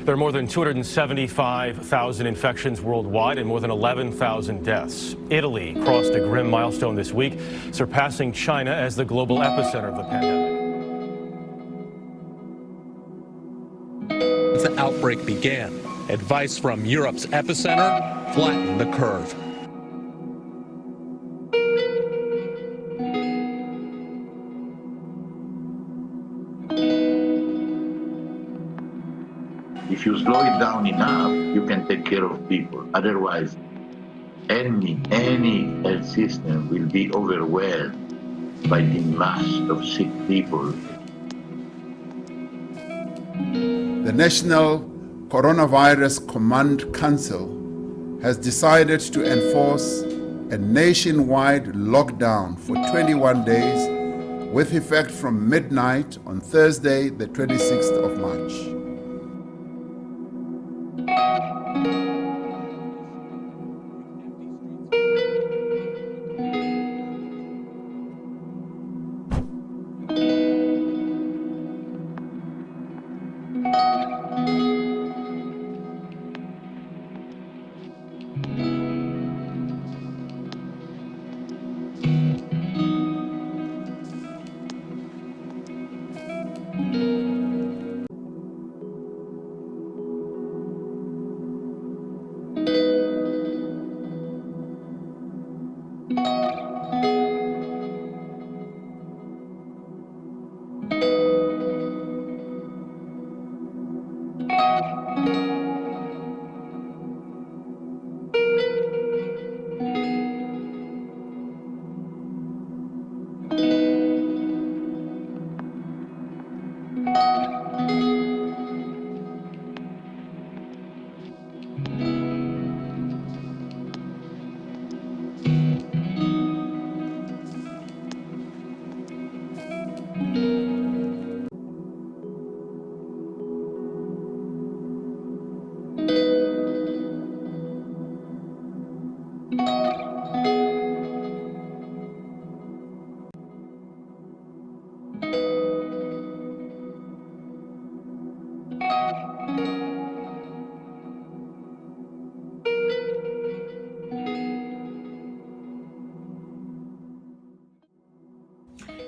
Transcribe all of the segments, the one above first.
There are more than 275,000 infections worldwide and more than 11,000 deaths. Italy crossed a grim milestone this week, surpassing China as the global epicenter of the pandemic. As the outbreak began, advice from Europe's epicenter: flatten the curve. If you slow it down enough, you can take care of people. Otherwise, any health system will be overwhelmed by the mass of sick people. The National Coronavirus Command Council has decided to enforce a nationwide lockdown for 21 days with effect from midnight on Thursday, the 26th of March.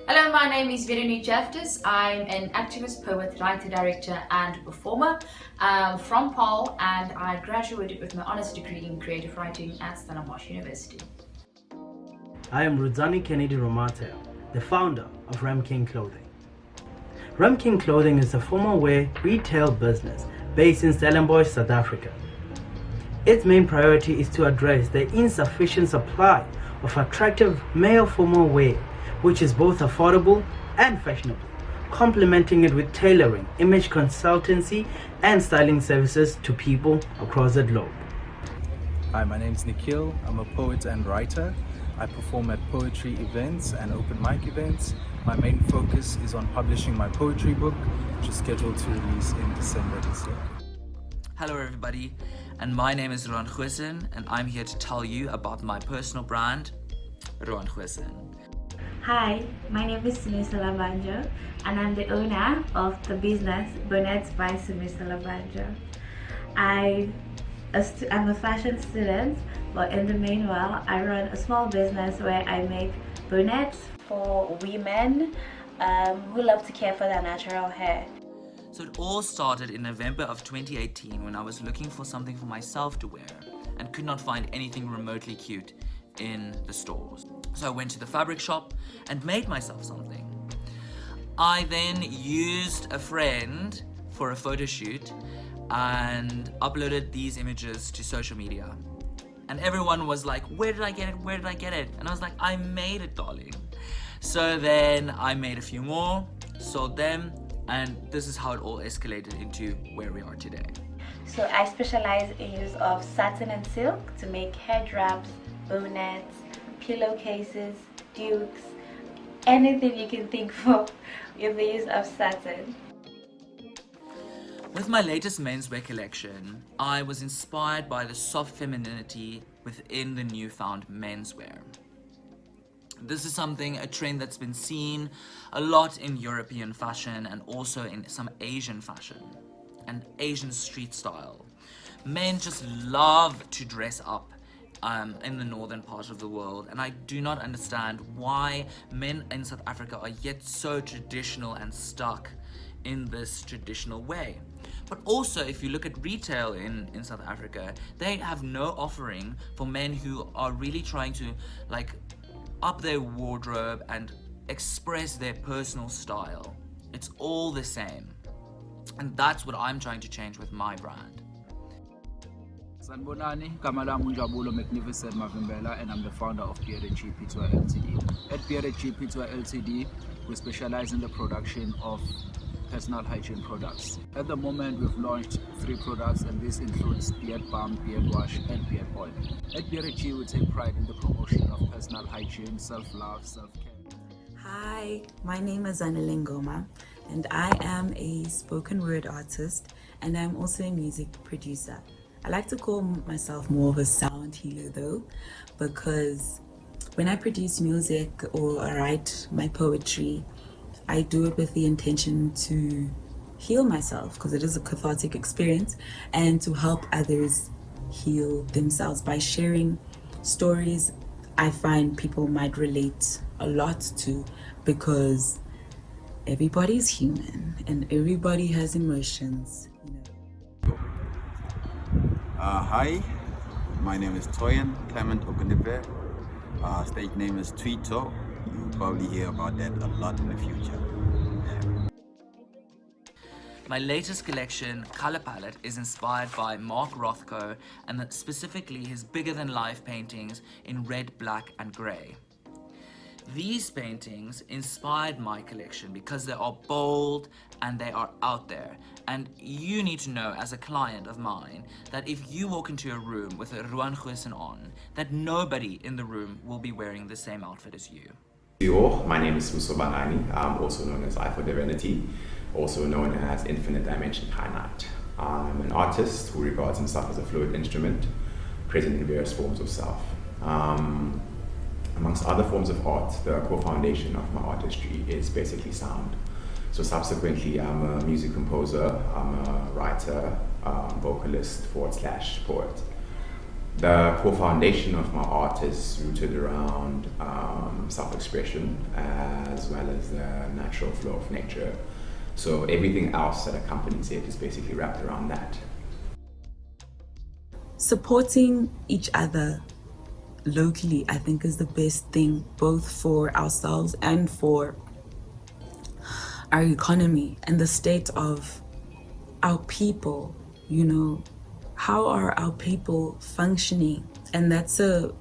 Hello, my name is Veronique Jeftes. I'm an activist, poet, writer, director and performer from Paul, and I graduated with my honours degree in creative writing at Stellenbosch University. I am Rudzani Kennedy Romateo, the founder of Remking Clothing. Remking Clothing is a formal wear retail business based in Stellenbosch, South Africa. Its main priority is to address the insufficient supply of attractive male formal wear, which is both affordable and fashionable, complementing it with tailoring, image consultancy, and styling services to people across the globe. Hi, my name is Nikhil. I'm a poet and writer. I perform at poetry events and open mic events. My main focus is on publishing my poetry book, which is scheduled to release in December this year. Hello everybody, and my name is Roan Goosen, and I'm here to tell you about my personal brand, Roan Goosen. Hi, my name is Sumisa Labanjo, and I'm the owner of the business Bonnets by Sumisa Labanjo. I'm a fashion student, but in the meanwhile, I run a small business where I make bonnets for women who love to care for their natural hair. So it all started in November of 2018 when I was looking for something for myself to wear and could not find anything remotely cute in the stores. So I went to the fabric shop and made myself something. I then used a friend for a photo shoot and uploaded these images to social media. And everyone was like, where did I get it? Where did I get it? And I was like, I made it, darling. So then I made a few more, sold them, and this is how it all escalated into where we are today. So I specialize in use of satin and silk to make head wraps, bonnets, pillowcases, dukes, anything you can think of with the use of satin. With my latest menswear collection, I was inspired by the soft femininity within the newfound menswear. This is a trend that's been seen a lot in European fashion and also in some Asian fashion. and Asian street style. Men just love to dress up in the northern part of the world, and I do not understand why men in South Africa are yet so traditional and stuck in this traditional way. But also, if you look at retail in South Africa, they have no offering for men who are really trying to like up their wardrobe and express their personal style. It's all the same. And that's what I'm trying to change with my brand. Sanibonani, Gama lami uNjabulo Magnificent Mavimbela, and I'm the founder of Bearded G Pizza Ltd. At Bearded G Pizza Ltd, we specialize in the production of personal hygiene products. At the moment, we've launched 3 products, and this includes beard balm, beard wash, and beard oil. At Bearded G, we take pride in the promotion of personal hygiene, self-love, self-care. Hi, my name is Anile Ngoma, and I am a spoken word artist, and I'm also a music producer. I like to call myself more of a sound healer though, because when I produce music or I write my poetry, I do it with the intention to heal myself, because it is a cathartic experience, and to help others heal themselves by sharing stories I find people might relate a lot to, because everybody's human and everybody has emotions, you know. Hi, my name is Toyan Clement Okunipe. Stage name is Tweeto. You'll probably hear about that a lot in the future. My latest collection, Color Palette, is inspired by Mark Rothko and specifically his bigger-than-life paintings in red, black, and grey. These paintings inspired my collection because they are bold and they are out there. And you need to know, as a client of mine, that if you walk into a room with a Ruan Goosen on, that nobody in the room will be wearing the same outfit as you. My name is Muso Bangani. I'm also known as I for Divinity, also known as Infinite Dimension High Night. I'm an artist who regards himself as a fluid instrument, present in various forms of self. Amongst other forms of art, the core foundation of my artistry is basically sound. So subsequently, I'm a music composer, I'm a writer, vocalist, / poet. The core foundation of my art is rooted around self-expression as well as the natural flow of nature. So everything else that accompanies it is basically wrapped around that. Supporting each other locally, I think, is the best thing, both for ourselves and for our economy and the state of our people. You know, how are our people functioning? And that's a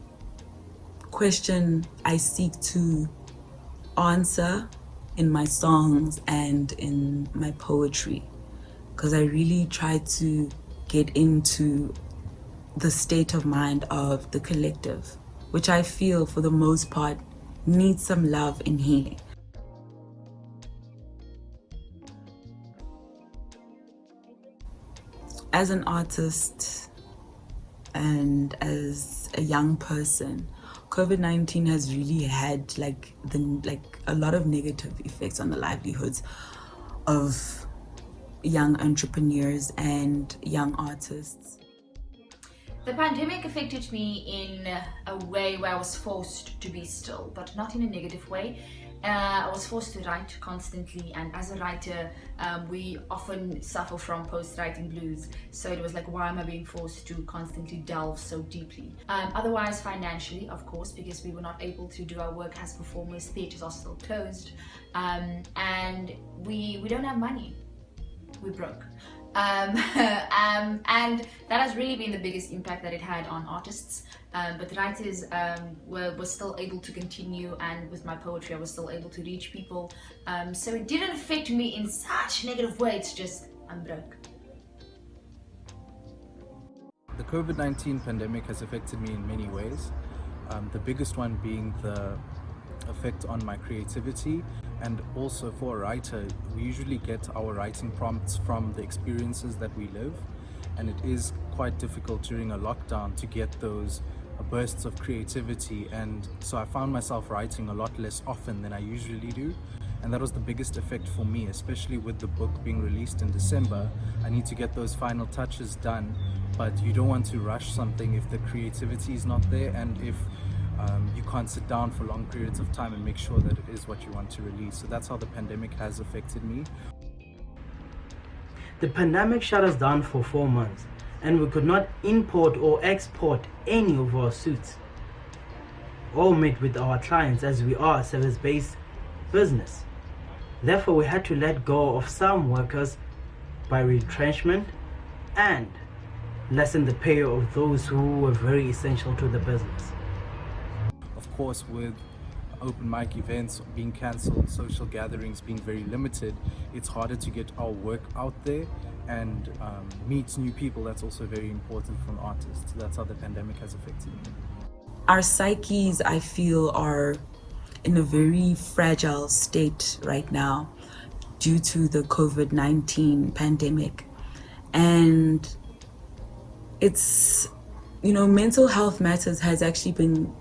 question I seek to answer in my songs and in my poetry, because I really try to get into the state of mind of the collective, which I feel for the most part needs some love and healing. As an artist and as a young person, COVID-19 has really had a lot of negative effects on the livelihoods of young entrepreneurs and young artists. The pandemic affected me in a way where I was forced to be still, but not in a negative way. I was forced to write constantly, and as a writer, we often suffer from post-writing blues. So it was like, why am I being forced to constantly delve so deeply? Otherwise, financially, of course, because we were not able to do our work as performers, theatres are still closed, and we don't have money. We're broke. And that has really been the biggest impact that it had on artists, but the writers were still able to continue, and with my poetry I was still able to reach people, so it didn't affect me in such a negative way. It's just, I'm broke. The COVID-19 pandemic has affected me in many ways, the biggest one being the effect on my creativity. And also, for a writer, we usually get our writing prompts from the experiences that we live, and it is quite difficult during a lockdown to get those bursts of creativity, and so I found myself writing a lot less often than I usually do, And that was the biggest effect for me, especially with the book being released in December. I need to get those final touches done, but you don't want to rush something if the creativity is not there, and if you can't sit down for long periods of time and make sure that it is what you want to release. So that's how the pandemic has affected me. The pandemic shut us down for 4 months, and we could not import or export any of our suits or meet with our clients, as we are a service-based business. Therefore, we had to let go of some workers by retrenchment and lessen the pay of those who were very essential to the business. Of course, with open mic events being cancelled, social gatherings being very limited, it's harder to get our work out there and meet new people. That's also very important for an artist. That's how the pandemic has affected me. Our psyches, I feel, are in a very fragile state right now due to the COVID-19 pandemic. And it's, mental health matters has actually been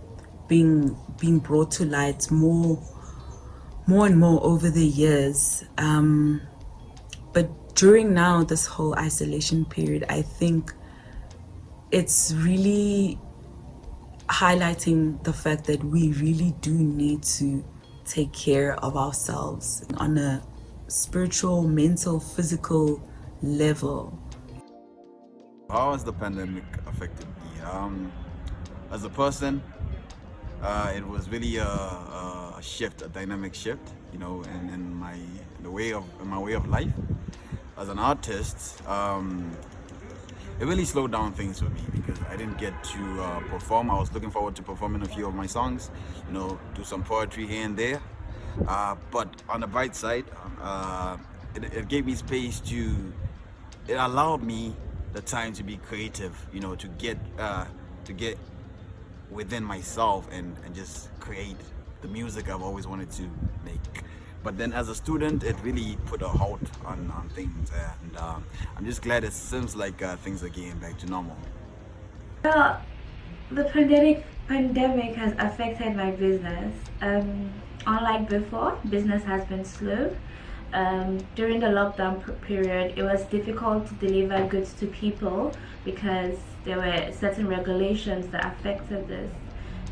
brought to light more and more over the years. But during now this whole isolation period, I think it's really highlighting the fact that we really do need to take care of ourselves on a spiritual, mental, physical level. How has the pandemic affected me? As a person, it was really a shift, a dynamic shift, in my way of life. As an artist, it really slowed down things for me because I didn't get to perform. I was looking forward to performing a few of my songs, do some poetry here and there. But on the bright side, it gave me space it allowed me the time to be creative, to get within myself and just create the music I've always wanted to make. But then as a student, it really put a halt on things, and I'm just glad it seems like things are getting back to normal. Well, the pandemic has affected my business. Unlike before, business has been slow. During the lockdown period, it was difficult to deliver goods to people because there were certain regulations that affected this.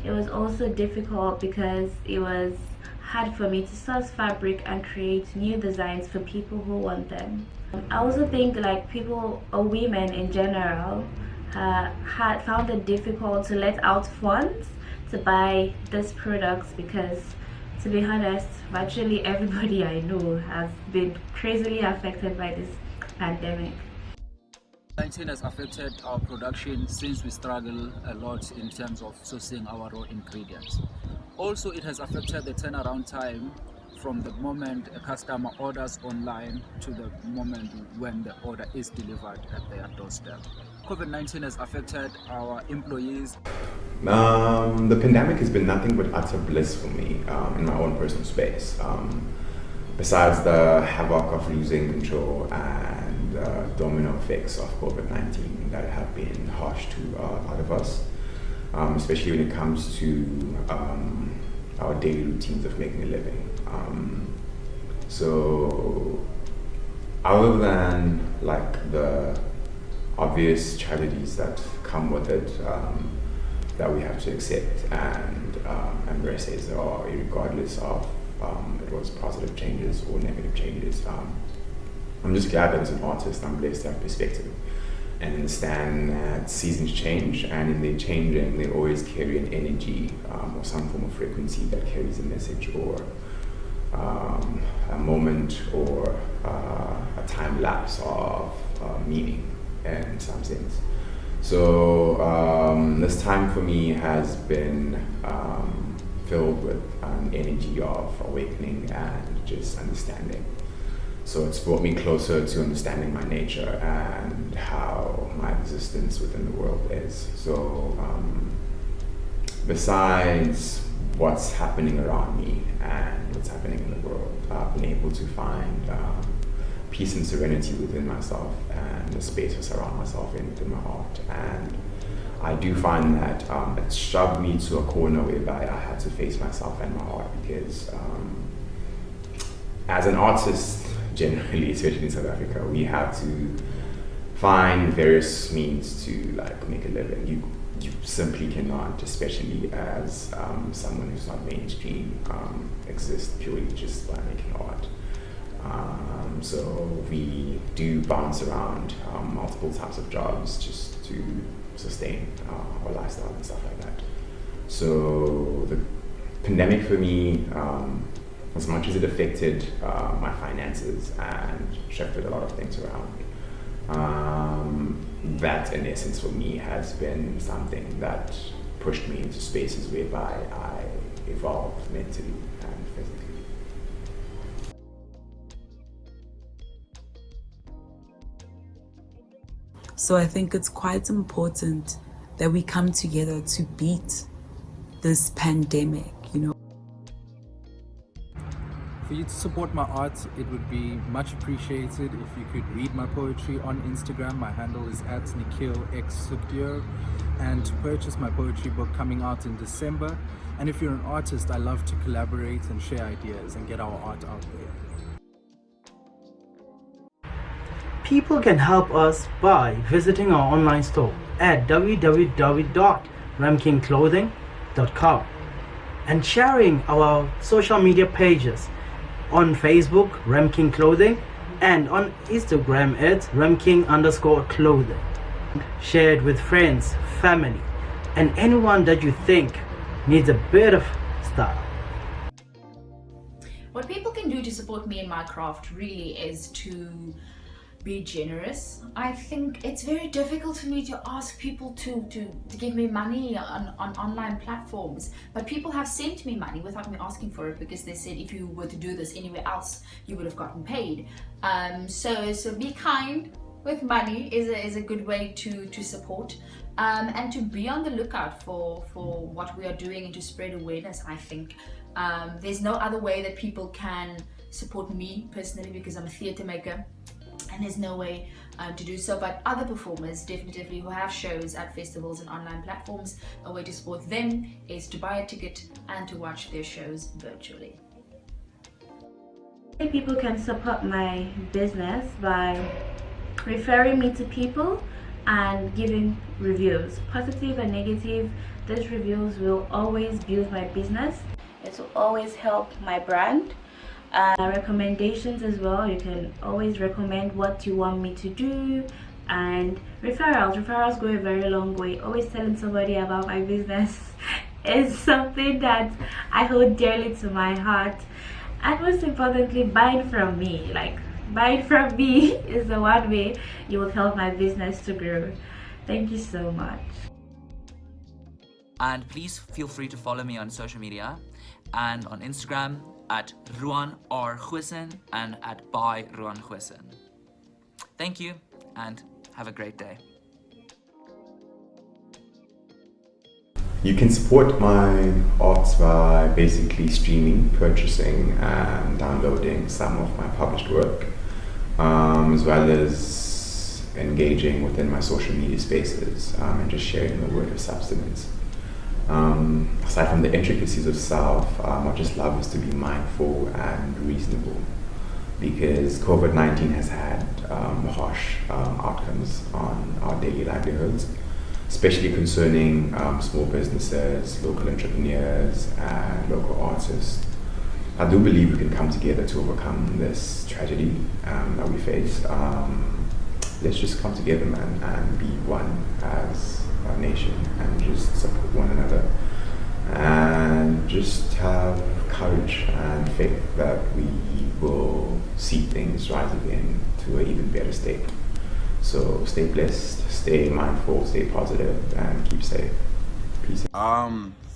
It was also difficult because it was hard for me to source fabric and create new designs for people who want them. I also think people or women in general had found it difficult to let out funds to buy these products because, to be honest, virtually everybody I know has been crazily affected by this pandemic. COVID-19 has affected our production since we struggle a lot in terms of sourcing our raw ingredients. Also, it has affected the turnaround time from the moment a customer orders online to the moment when the order is delivered at their doorstep. COVID-19 has affected our employees. The pandemic has been nothing but utter bliss for me in my own personal space. Besides the havoc of losing control and domino effects of COVID-19 that have been harsh to a lot of us, especially when it comes to our daily routines of making a living. So other than the obvious tragedies that come with it, that we have to accept and embrace as they are, regardless of it was positive changes or negative changes. I'm just glad that as an artist I'm blessed to have perspective and understand that seasons change, and in their changing they always carry an energy or some form of frequency that carries a message or a moment or a time lapse of meaning in some sense. So this time for me has been filled with an energy of awakening and just understanding. So it's brought me closer to understanding my nature and how my existence within the world is. So besides what's happening around me and what's happening in the world, I've been able to find peace and serenity within myself and the space to surround myself in within my art. And I do find that it shoved me to a corner whereby I had to face myself and my art, because as an artist, generally, especially in South Africa, we have to find various means to like make a living. You simply cannot, especially as someone who's not mainstream, exist purely just by making art. So we do bounce around multiple types of jobs just to sustain our lifestyle and stuff like that. So the pandemic for me, as much as it affected my finances and shifted a lot of things around, that in essence for me has been something that pushed me into spaces whereby I evolved mentally and physically. So I think it's quite important that we come together to beat this pandemic, you know. For you to support my art, it would be much appreciated if you could read my poetry on Instagram. My handle is @NikhilXSukhdev, and to purchase my poetry book coming out in December. And if you're an artist, I love to collaborate and share ideas and get our art out there. People can help us by visiting our online store at www.remkingclothing.com and sharing our social media pages on Facebook, Remking Clothing, and on Instagram at Remking_clothing. Share it with friends, family, and anyone that you think needs a bit of style. What people can do to support me in my craft really is to be generous. I think it's very difficult for me to ask people to give me money on online platforms, but people have sent me money without me asking for it because they said if you were to do this anywhere else you would have gotten paid. So be kind with money is a good way to support, and to be on the lookout for what we are doing and to spread awareness. I think there's no other way that people can support me personally because I'm a theatre maker, and there's no way to do so, but other performers definitely who have shows at festivals and online platforms, a way to support them is to buy a ticket and to watch their shows virtually. People can support my business by referring me to people and giving reviews, positive and negative. These reviews will always build my business. It will always help my brand. Recommendations as well, you can always recommend what you want me to do, and referrals go a very long way. Always telling somebody about my business is something that I hold dearly to my heart, and most importantly, buying from me. Like, buying from me is the one way you will help my business to grow. Thank you so much. And please feel free to follow me on social media and on Instagram at Ruan R. Huisen and at by Ruan Huisen. Thank you and have a great day. You can support my arts by basically streaming, purchasing and downloading some of my published work, as well as engaging within my social media spaces and just sharing the word of substance. Aside from the intricacies of self, I just love is to be mindful and reasonable, because COVID-19 has had harsh outcomes on our daily livelihoods, especially concerning small businesses, local entrepreneurs, and local artists. I do believe we can come together to overcome this tragedy that we face. Let's just come together, man, and be one as a nation and just support one another and just have courage and faith that we will see things rise again to an even better state. So stay blessed, stay mindful, stay positive, and keep safe. Peace.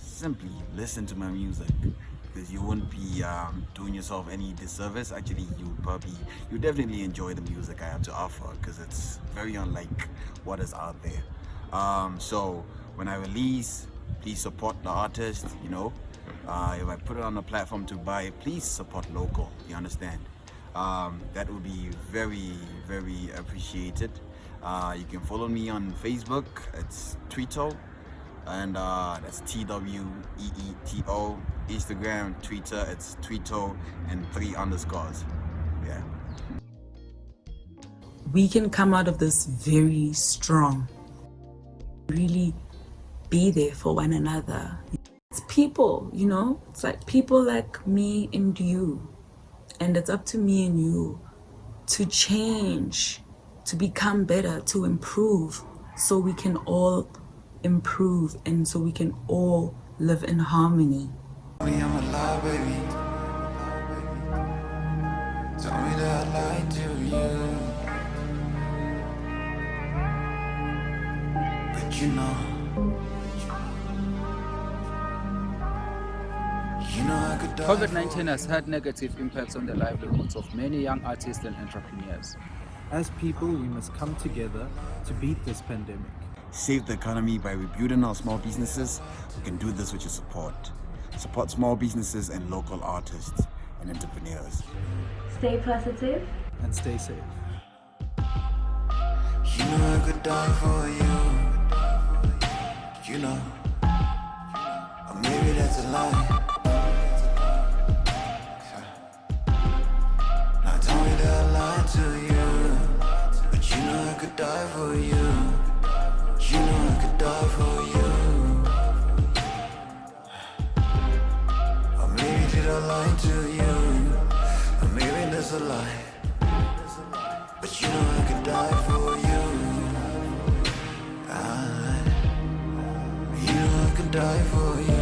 Simply listen to my music, because you wouldn't be doing yourself any disservice. Actually, you definitely enjoy the music I have to offer, because it's very unlike what is out there. So when I release, please support the artist, you know. If I put it on a platform to buy, please support local, you understand? That would be very, very appreciated. You can follow me on Facebook, it's Threehouse, and that's TWEETO. Instagram, Twitter, it's Tweeto and 3 underscores. Yeah. We can come out of this very strong. Really be there for one another. It's people, you know? It's like people like me and you. And it's up to me and you to change, to become better, to improve, so we can all improve and so we can all live in harmony. I'm alive, baby. Tell me that I lied to you. But you know I could die. COVID-19 has had negative impacts on the livelihoods of many young artists and entrepreneurs. As people, we must come together to beat this pandemic. Save the economy by rebuilding our small businesses. We can do this with your support. Support small businesses and local artists and entrepreneurs. Stay positive and stay safe. You know I could die for you. You know, or maybe that's a lie. Now tell me that I lied to you, but you know I could die for you. You know I could die for you. Or maybe did I lie to you? Or maybe there's a lie. But you know I could die for you. You know I could die for you.